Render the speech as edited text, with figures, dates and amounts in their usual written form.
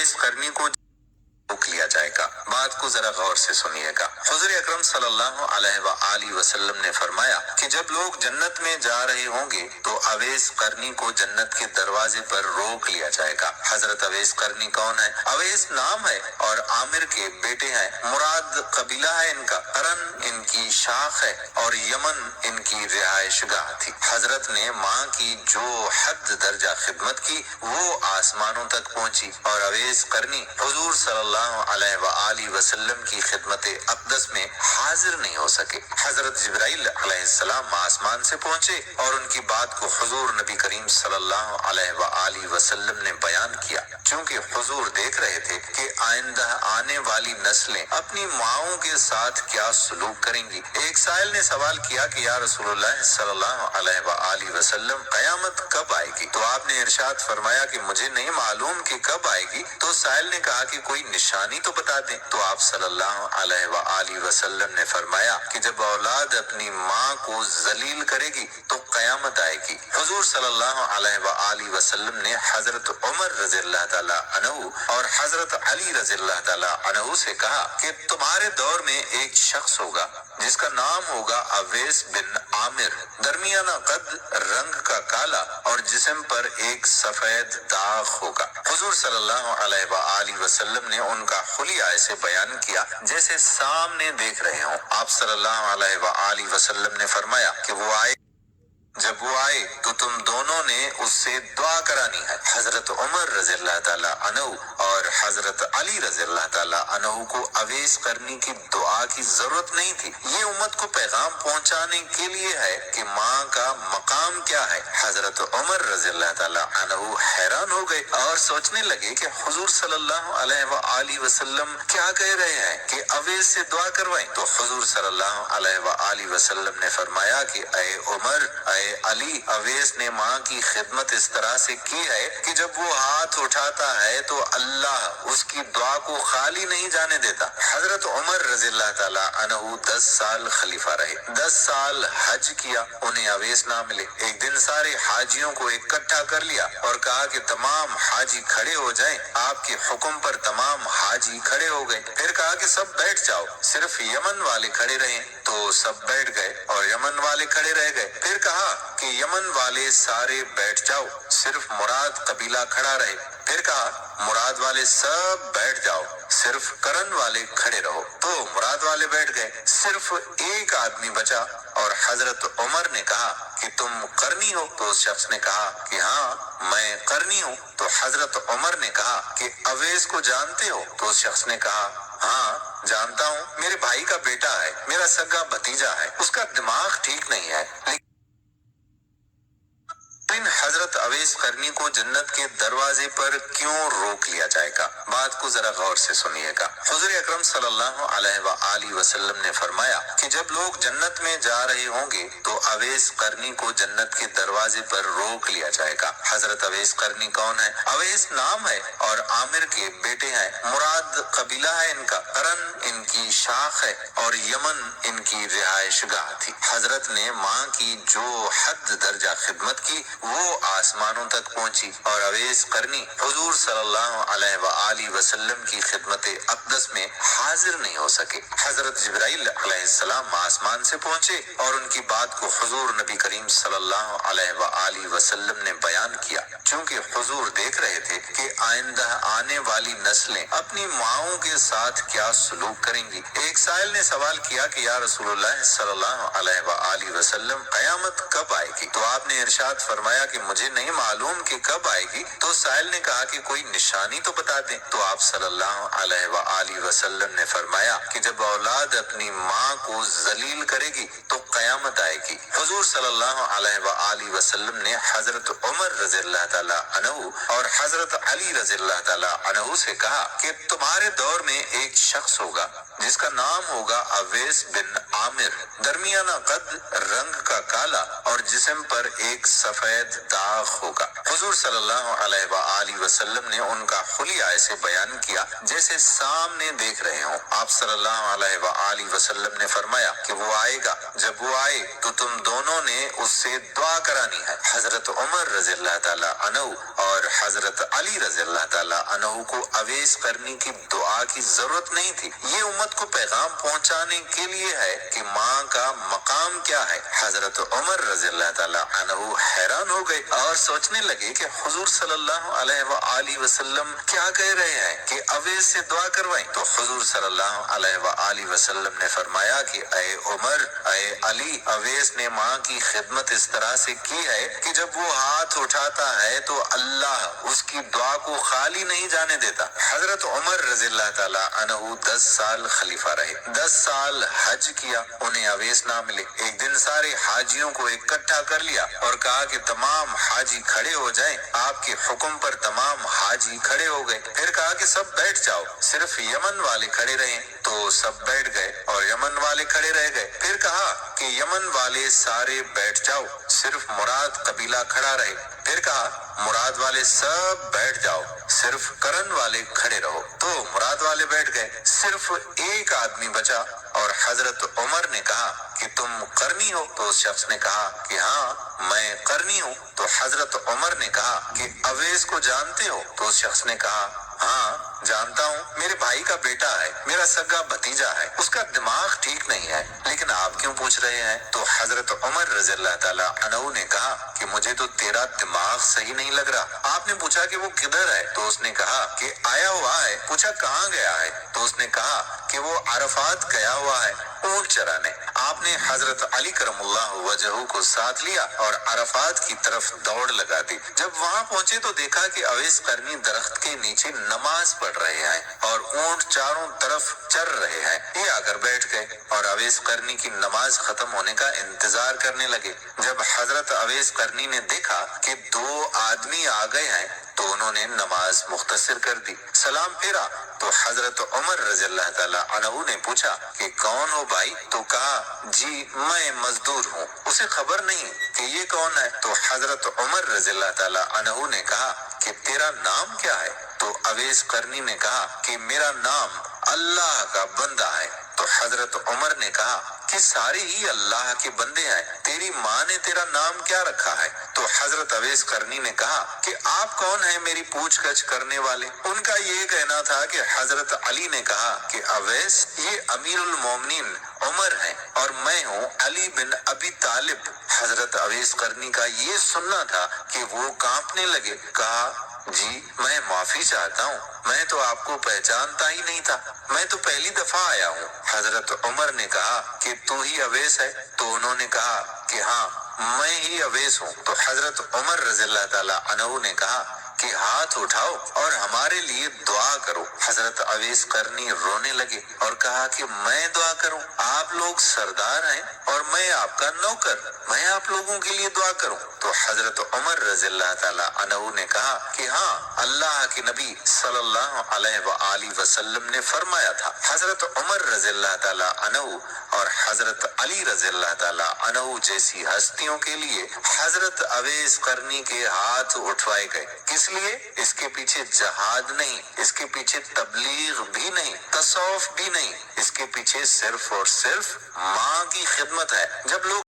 अवैस करनी को रोक लिया जाएगा। बात को जरा गौर से सुनिएगा। हुजूर अकरम सल्लल्लाहु अलैहि वसल्लम ने फरमाया कि जब लोग जन्नत में जा रहे होंगे तो अवैस करनी को जन्नत के दरवाजे पर रोक लिया जाएगा। हजरत अवैस करनी कौन है? अवैस नाम है और आमिर के बेटे हैं। मुराद कबीला है इनका। करन इनकी शाख है और यमन इनकी रिहायशगाह थी। हजरत ने माँ की जो हद दर्जा खिदमत की वो आसमानों तक पहुंची और अवैस करनी हुजूर सल्लल्लाहु अलैहि वसल्लम की खिदमत अक़दस में हाजिर नहीं हो सके। हजरत जिब्राइल अलैहिस्सलाम आसमान से पहुंचे और उनकी बात को हुजूर नबी करीम सल्लल्लाहु अलैहि वसल्लम ने बयान किया। चूंकि हुजूर देख रहे थे कि आइंदा आने वाली नस्लें अपनी माओं के साथ क्या सलूक करेंगी। एक साइल ने सवाल किया कि या रसूलुल्लाह सल्लल्लाहु अलैहि वसल्लम क़यामत कब आएगी? तो आपने इरशाद फरमाया कि मुझे नहीं मालूम कि कब आएगी। तो साइल ने कहा कि कोई निशानी तो बता दें। तो आप सल्लल्लाहु अलैहि वसल्लम ने फरमाया कि जब औलाद अपनी माँ को जलील करेगी तो क़यामत आएगी। हुजूर सल्लल्लाहु अलैहि वसल्लम ने हजरत उमर रज़ियल्लाहु ताला अन्हु और हजरत अली रज़ियल्लाहु ताला अन्हु से कहा कि तुम्हारे दौर में एक शख्स होगा जिसका नाम होगा अवैस बिन आमिर, दरमियाना कद, रंग का काला और जिस्म पर एक सफेद दाग होगा। हुजूर सल्लल्लाहु अलैहि वसल्लम ने उनका हुलिया ऐसे बयान किया जैसे सामने देख रहे हों। आप सल्लल्लाहु अलैहि वसल्लम ने फरमाया कि वो आए, जब वो आए तो तुम दोनों ने उससे दुआ करानी है। हजरत उमर रज़ियल्लाहु ताला अन्हु और हजरत अली रज़ियल्लाहु ताला अन्हु को अवैस करनी की दुआ की जरूरत नहीं थी। ये उम्मत को पैगाम पहुंचाने के लिए है कि माँ का मकाम क्या है। हजरत उमर रज़ियल्लाहु ताला अन्हु हैरान हो गए और सोचने लगे कि हुजूर सल्लल्लाहु अलैहि वसल्लम क्या कह रहे हैं कि अवैस से दुआ करवाएं। तो हुजूर सल्लल्लाहु अलैहि वसल्लम ने फरमाया कि ऐ उमर, ऐ अली, अवैस ने माँ की खिदमत इस तरह से की है कि जब वो हाथ उठाता है तो अल्लाह उसकी दुआ को खाली नहीं जाने देता। हजरत उमर रज़ियल्लाहु ताला अन्हु 10 साल खलीफा रहे, 10 साल हज किया, उन्हें अवैस ना मिले। एक दिन सारे हाजियों को इकट्ठा कर लिया और कहा कि तमाम हाजी खड़े हो जाएं। आपके हुक्म पर तमाम हाजी खड़े हो गए। फिर कहा कि सब बैठ जाओ, सिर्फ यमन वाले खड़े रहे। तो सब बैठ गए और यमन वाले खड़े रह गए। फिर कहा कि यमन वाले सारे बैठ जाओ, सिर्फ मुराद कबीला खड़ा रहे। फिर कहा मुराद वाले सब बैठ जाओ, सिर्फ करन वाले खड़े रहो। तो मुराद वाले बैठ गए, सिर्फ एक आदमी बचा और हजरत उमर ने कहा कि तुम करनी हो? तो उस शख्स ने कहा कि हाँ मैं करनी हूँ। तो हजरत उमर ने कहा कि अवैस को जानते हो? तो उस शख्स ने कहा हाँ जानता हूँ, मेरे भाई का बेटा है, मेरा सगा भतीजा है, उसका दिमाग ठीक नहीं है। लेकिन हजरत अवैस करनी को जन्नत के दरवाजे पर क्यों रोक लिया जाएगा? बात को जरा गौर से सुनिएगा। हुजूर अकरम सल्लल्लाहु अलैहि वसल्लम ने फरमाया कि जब लोग जन्नत में जा रहे होंगे तो अवैस करनी को जन्नत के दरवाजे पर रोक लिया जाएगा। हजरत अवैस करनी कौन है? अवैस नाम है और आमिर के बेटे हैं। मुराद कबीला है इनका। करन इनकी शाख है और यमन इनकी रिहायशगाह थी। हजरत ने माँ की जो हद दर्जा खिदमत की वो आसमानों तक पहुंची और अवैस करनी हुजूर सल्लल्लाहु अलैहि वसल्लम की खिदमत अक़दस में हाजिर नहीं हो सके। हजरत जिब्राइल अलैहिस्सलाम आसमान से पहुंचे और उनकी बात को हुजूर नबी करीम सल्लल्लाहु अलैहि वसल्लम ने बयान किया। चूंकि हुजूर देख रहे थे कि आइंदा आने वाली नस्लें अपनी माओं के साथ क्या सलूक करेंगी। एक साइल ने सवाल किया कि या रसूलुल्लाह सल्लल्लाहु अलैहि वसल्लम क़यामत कब आएगी? तो आपने इरशाद फरमाया कि मुझे नहीं मालूम कि कब आएगी। तो साइल ने कहा कि कोई निशानी तो बता दें। तो आप सल्लल्लाहु अलैहि वसल्लम ने फरमाया कि जब औलाद अपनी माँ को जलील करेगी तो क़यामत आएगी। हुजूर सल्लल्लाहु अलैहि वसल्लम ने हजरत उमर रज़ियल्लाहु ताला अन्हु और हजरत अली रज़ियल्लाहु ताला अन्हु से कहा कि तुम्हारे दौर में एक शख्स होगा जिसका नाम होगा अवैस बिन आमिर, दरमियाना कद, रंग का काला और जिस्म पर एक सफेद سفید داغ ہوگا۔ حضور صلی اللہ علیہ وآلہ وسلم نے ان کا حلیہ ایسے بیان کیا جیسے سامنے دیکھ رہے ہوں۔ آپ صلی اللہ علیہ وآلہ وسلم نے فرمایا کہ وہ آئے گا، جب وہ آئے تو تم دونوں نے اس سے دعا کرانی ہے۔ حضرت عمر رضی اللہ تعالیٰ عنہ اور حضرت علی رضی اللہ تعالیٰ عنہ کو اویس قرنی کی دعا کی ضرورت نہیں تھی۔ یہ امت کو پیغام پہنچانے کے لیے ہے کہ ماں کا مقام کیا ہے۔ حضرت عمر رضی اللہ تعالیٰ عنہ حیران ہو گئے اور سوچنے لگے کہ حضور صلی اللہ علیہ وآلہ وسلم کیا کہہ رہے ہیں کہ اویس سے دعا کروائیں۔ تو حضور صلی اللہ علیہ وآلہ وسلم نے فرمایا کہ اے عمر، اے علی، اویس نے ماں کی خدمت اس طرح سے کی ہے کہ جب وہ ہاتھ اٹھاتا ہے تو اللہ اس کی دعا کو خالی نہیں جانے دیتا۔ حضرت عمر رضی اللہ تعالیٰ عنہ 10 سال خلیفہ رہے، 10 سال حج کیا، انہیں اویس نہ ملے۔ ایک دن سارے حاجیوں کو اکٹھا کر لیا اور کہا کہ تمام حاجی کھڑے ہو جائیں۔ آپ کے حکم پر تمام حاجی کھڑے ہو گئے۔ پھر کہا کہ سب بیٹھ جاؤ، صرف یمن والے کھڑے رہیں، تو سب بیٹھ گئے اور یمن والے کھڑے رہ گئے۔ پھر کہا کہ یمن والے سارے بیٹھ جاؤ، صرف مراد قبیلہ کھڑا رہے۔ پھر کہا مراد والے سب بیٹھ جاؤ، صرف کرن والے کھڑے رہو، تو مراد والے بیٹھ گئے۔ صرف ایک آدمی بچا اور حضرت عمر نے کہا کہ تم قرنی ہو؟ تو اس شخص نے کہا کہ ہاں میں قرنی ہوں۔ تو حضرت عمر نے کہا کہ اویس کو جانتے ہو؟ تو اس شخص نے کہا ہاں جانتا ہوں، میرے بھائی کا بیٹا ہے، میرا سگا بھتیجا ہے، اس کا دماغ ٹھیک نہیں ہے، لیکن آپ کیوں پوچھ رہے ہیں؟ تو حضرت عمر رضی اللہ تعالیٰ عنہ نے کہا کہ مجھے تو تیرا دماغ صحیح نہیں لگ رہا۔ آپ نے پوچھا کہ وہ کدھر ہے؟ تو اس نے کہا کہ آیا ہوا ہے۔ پوچھا کہاں گیا ہے؟ تو اس نے کہا کہ وہ عرفات گیا ہوا ہے اونٹ چرانے۔ آپ نے حضرت علی کرم اللہ وجہہ کو ساتھ لیا اور عرفات کی طرف دوڑ لگا دی۔ جب وہاں پہنچے تو دیکھا کہ اویس قرنی درخت کے نیچے نماز پڑھ رہے ہیں اور اونٹ چاروں طرف چر رہے ہیں۔ یہ آ کر بیٹھ گئے اور اویس قرنی کی نماز ختم ہونے کا انتظار کرنے لگے۔ جب حضرت اویس قرنی نے دیکھا کہ 2 آدمی آ گئے ہیں تو انہوں نے نماز مختصر کر دی۔ سلام پھیرا تو حضرت عمر رضی اللہ تعالیٰ عنہ نے پوچھا کہ کون ہو بھائی؟ تو کہا جی میں مزدور ہوں، اسے خبر نہیں کہ یہ کون ہے۔ تو حضرت عمر رضی اللہ تعالیٰ عنہ نے کہا کہ تیرا نام کیا ہے؟ تو اویس قرنی نے کہا کہ میرا نام اللہ کا بندہ ہے۔ تو حضرت عمر نے کہا کہ سارے ہی اللہ کے بندے ہیں، تیری ماں نے تیرا نام کیا رکھا ہے؟ تو حضرت اویس قرنی نے کہا کہ آپ کون ہیں میری پوچھ گچھ کرنے والے؟ ان کا یہ کہنا تھا کہ حضرت علی نے کہا کہ اویس یہ امیر المومنین عمر ہیں اور میں ہوں علی بن ابی طالب۔ حضرت اویس قرنی کا یہ سننا تھا کہ وہ کانپنے لگے۔ کہا جی میں معافی چاہتا ہوں، میں تو آپ کو پہچانتا ہی نہیں تھا، میں تو پہلی دفعہ آیا ہوں۔ حضرت عمر نے کہا کہ تو ہی اویس ہے؟ تو انہوں نے کہا کہ ہاں میں ہی اویس ہوں۔ تو حضرت عمر رضی اللہ تعالیٰ عنہ نے کہا کہ ہاتھ اٹھاؤ اور ہمارے لیے دعا کرو۔ حضرت اویس قرنی رونے لگے اور کہا کہ میں دعا کروں؟ آپ لوگ سردار ہیں اور میں آپ کا نوکر، میں آپ لوگوں کے لیے دعا کروں؟ تو حضرت عمر رضی اللہ تعالیٰ عنہ نے کہا کہ ہاں اللہ کے نبی صلی اللہ علیہ وآلہ وسلم نے فرمایا تھا۔ حضرت عمر رضی اللہ تعالیٰ عنہ اور حضرت علی رضی اللہ تعالیٰ عنہ جیسی ہستیوں کے لیے حضرت اویس قرنی کے ہاتھ اٹھوائے گئے۔ کس لیے؟ اس کے پیچھے جہاد نہیں، اس کے پیچھے تبلیغ بھی نہیں، تصوف بھی نہیں، اس کے پیچھے صرف اور صرف ماں کی خدمت ہے۔ جب لوگ